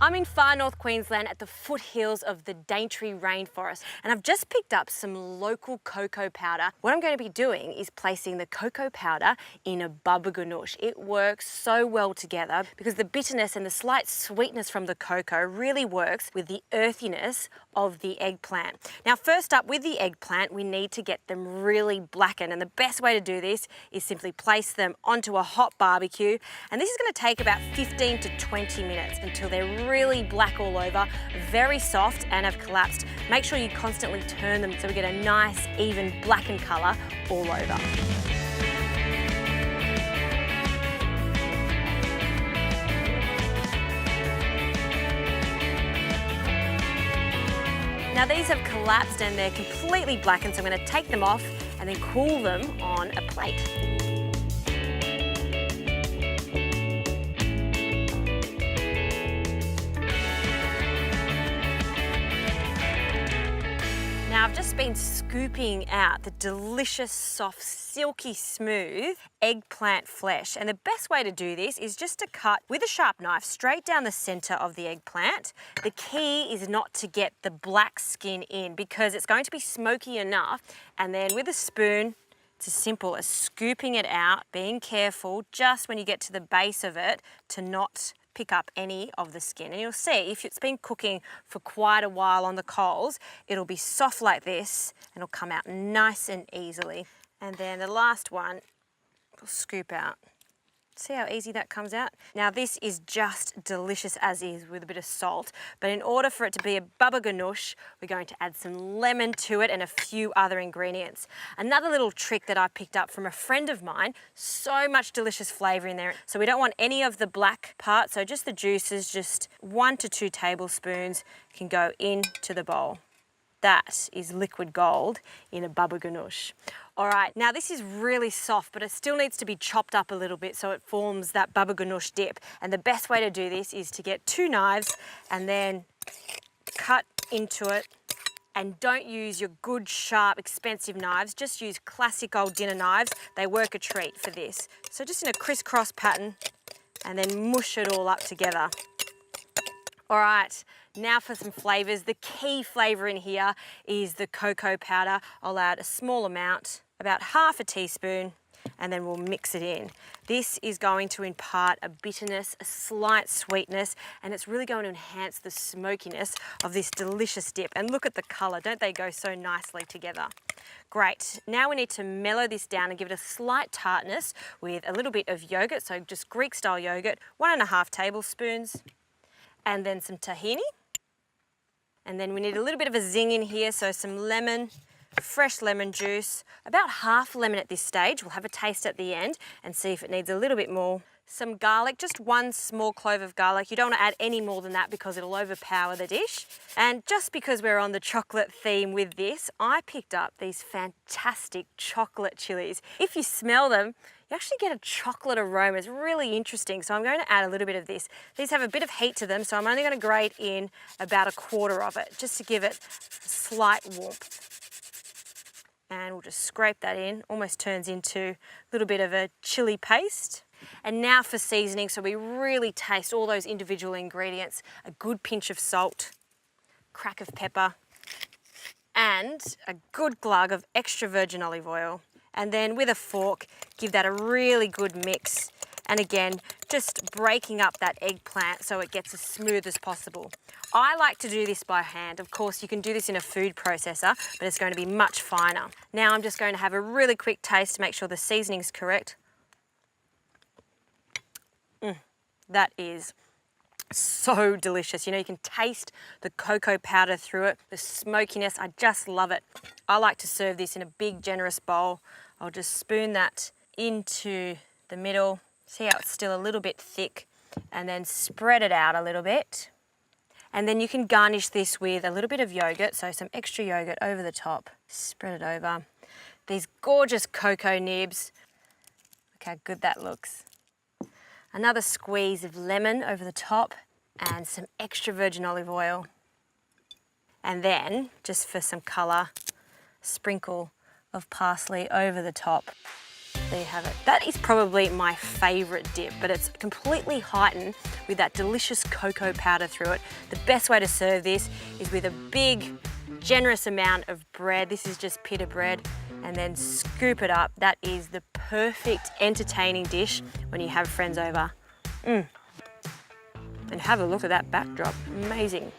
I'm in far north Queensland at the foothills of the Daintree rainforest, and I've just picked up some local cocoa powder. What I'm going to be doing is placing the cocoa powder in a baba ganoush. It works so well together because the bitterness and the slight sweetness from the cocoa really works with the earthiness of the eggplant. Now, first up with the eggplant, we need to get them really blackened, and the best way to do this is simply place them onto a hot barbecue, and this is going to take about 15 to 20 minutes until they're really black all over, very soft and have collapsed. Make sure you constantly turn them so we get a nice even blackened colour all over. Now these have collapsed and they're completely blackened, so I'm going to take them off and then cool them on a plate. Now I've just been scooping out the delicious, soft, silky smooth eggplant flesh, and the best way to do this is just to cut with a sharp knife straight down the centre of the eggplant. The key is not to get the black skin in because it's going to be smoky enough, and then with a spoon it's as simple as scooping it out, being careful just when you get to the base of it to not pick up any of the skin. And you'll see if it's been cooking for quite a while on the coals, it'll be soft like this and it'll come out nice and easily. And then the last one, we'll scoop out. See how easy that comes out? Now this is just delicious as is with a bit of salt, but in order for it to be a baba ganoush, we're going to add some lemon to it and a few other ingredients. Another little trick that I picked up from a friend of mine, so much delicious flavour in there. So we don't want any of the black part, so just the juices, just 1 to 2 tablespoons can go into the bowl. That is liquid gold in a baba ganoush. All right, now this is really soft, but it still needs to be chopped up a little bit so it forms that baba ganoush dip. And the best way to do this is to get 2 knives and then cut into it. And don't use your good, sharp, expensive knives. Just use classic old dinner knives. They work a treat for this. So just in a crisscross pattern and then mush it all up together. All right, now for some flavours. The key flavour in here is the cocoa powder. I'll add a small amount, about half a teaspoon, and then we'll mix it in. This is going to impart a bitterness, a slight sweetness, and it's really going to enhance the smokiness of this delicious dip. And look at the colour, don't they go so nicely together? Great, now we need to mellow this down and give it a slight tartness with a little bit of yogurt, so just Greek style yogurt, 1.5 tablespoons. And then some tahini. And then we need a little bit of a zing in here, so some lemon, fresh lemon juice, about half lemon at this stage. We'll have a taste at the end and see if it needs a little bit more. Some garlic, just 1 small clove of garlic. You don't want to add any more than that because it'll overpower the dish. And just because we're on the chocolate theme with this, I picked up these fantastic chocolate chilies. If you smell them, you actually get a chocolate aroma. It's really interesting. So I'm going to add a little bit of this. These have a bit of heat to them, so I'm only going to grate in about 1/4 of it, just to give it slight warmth. And we'll just scrape that in. Almost turns into a little bit of a chili paste. And now for seasoning, so we really taste all those individual ingredients. A good pinch of salt, crack of pepper, and a good glug of extra virgin olive oil. And then with a fork, give that a really good mix. And again, just breaking up that eggplant so it gets as smooth as possible. I like to do this by hand. Of course, you can do this in a food processor, but it's going to be much finer. Now I'm just going to have a really quick taste to make sure the seasoning's correct. That is so delicious. You know, you can taste the cocoa powder through it, the smokiness. I just love it. I like to serve this in a big, generous bowl. I'll just spoon that into the middle. See how it's still a little bit thick, and then spread it out a little bit. And then you can garnish this with a little bit of yogurt, so some extra yogurt over the top. Spread it over. These gorgeous cocoa nibs. Look how good that looks. Another squeeze of lemon over the top and some extra virgin olive oil. And then, just for some colour, sprinkle of parsley over the top. There you have it. That is probably my favourite dip, but it's completely heightened with that delicious cocoa powder through it. The best way to serve this is with a big, generous amount of bread. This is just pita bread, and then scoop it up. That is the perfect entertaining dish when you have friends over. And have a look at that backdrop, amazing.